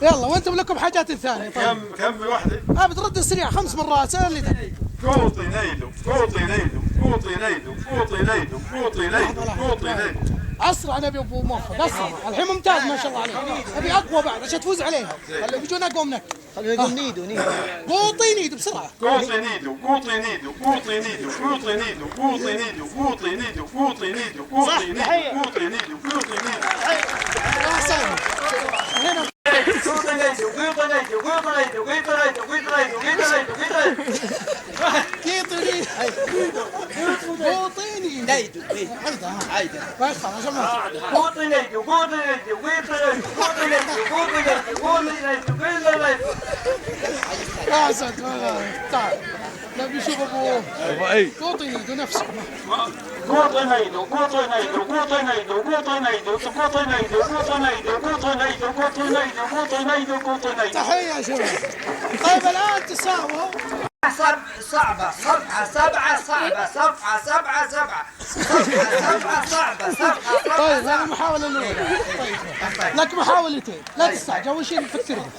يلا وانتم لكم حاجات ثانيه. طيب كم واحده؟ بترد سريع 5 مرات. سأل اللي تبي. قوطي نيدو قوطي نيدو قوطي نيدو قوطي نيدو قوطي نيدو قوطي نيدو. اسرع نبي ابو موفق اسرع. الحين ممتاز ما شاء الله عليك. ابي اقوى بعد عشان تفوز عليهم. خلوا بيجون اقوى منك. خلوا يقول نيدو قوطي نيدو بسرعه. قوطي نيدو قوطي نيدو قوطي نيدو قوطي نيدو قوطي نيدو قوطي نيدو قوطي نيدو قوطي نيدو قوطي نيدو قوطي نيدو. احسن. هنا قوطي نيدو قوطي نيدو قوطي نيدو قوطي نيدو قوطي نيدو قوطي نيدو قيطني قوطيني نيدو عيده بس خلاص ما قوطي نيدو قوطي نيدو قوطي نيدو قوطي نيدو قوطي نيدو قوطي نيدو قوطي نيدو. اسد تعال نبي نشوف ابو قوطيني نفسه. قوطي نيدو قوطي نيدو قوطي نيدو قوطي نيدو قوطي نيدو قوطي نيدو قوطي نيدو قوطي نيدو قوطي نيدو قوطي نيدو. تحيه يا شباب. طيب الان تساووا. صعبة صفحة 7 صعبة صفحة 7 7 صفحة 7 صعبة صفحة. طيب هذه المحاولة الأولى. طيب لك محاولتين لا تستعجل. أول شيء نفكرها.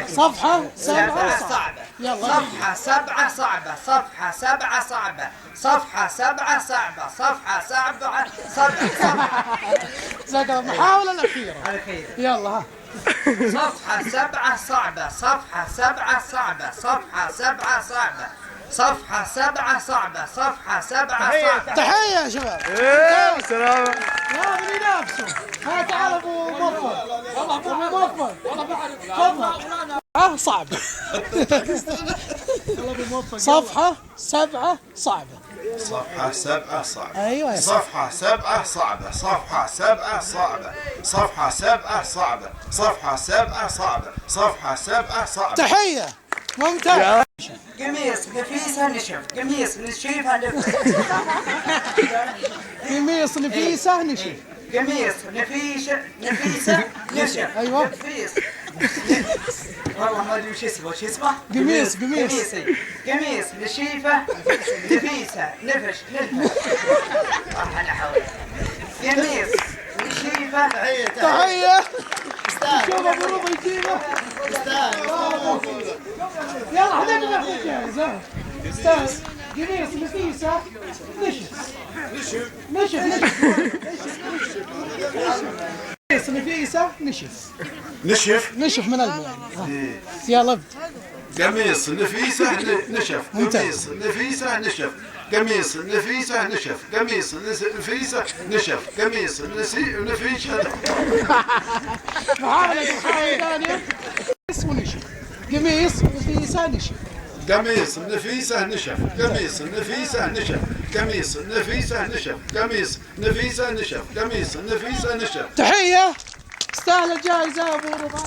صفحة 7 صعبة. يلا صفحة 7 صعبة صفحة 7 صعبة صفحة 7 صعبة صفحة 7 صفحة. زاد المحاولة الأخيرة. يلا ها. صفحة 7 صعبة صفحة 7 صعبة صفحة 7 صعبة صفحة 7 صعبة صفحة 7 صعبة. تحية يا شباب. سلام. يا ابني نفسه. ها تعال ابو موفق. والله ابو موفق. والله بعرف. صعب. صفحة 7 صعبة. صفحة 7 صعبة. ايوه صفحة 7 صعبة صفحة 7 صعبة صفحة 7 صعبة صفحة 7 صعبة صفحة 7 صعبة. تحية ممتاز. قميص نفيسة نشف قميص نشيفها نفس. قميص نفيسة نشف. قميص نفيسة نشف. ايوه نفيس. والله ما ادري وش اسمه قميص قميص نشيفة نفيسة نفش انا حول. قميص نشيفة. تحية. شوف ابو رضا يجيبه. يلا حبيبي ناخذ جاهز. استاذ قميص نفيسة نشف قميص نفيسة نشف من قلبه يعني. يلا ابدا. قميص نفيسة نشف قميص نفيسة نشف قميص نفيسة نشف قميص نفيسة نشف قميص نفيسة. محاولة ثانية. اسمه نشف. قميص نفيسة نشف قميص نفيسة نشف قميص نفيسة نشف قميص نفيسة نشف قميص نفيسة نشف قميص نفيسة نشف. تحية. استاهل الجائزة ابو رضا.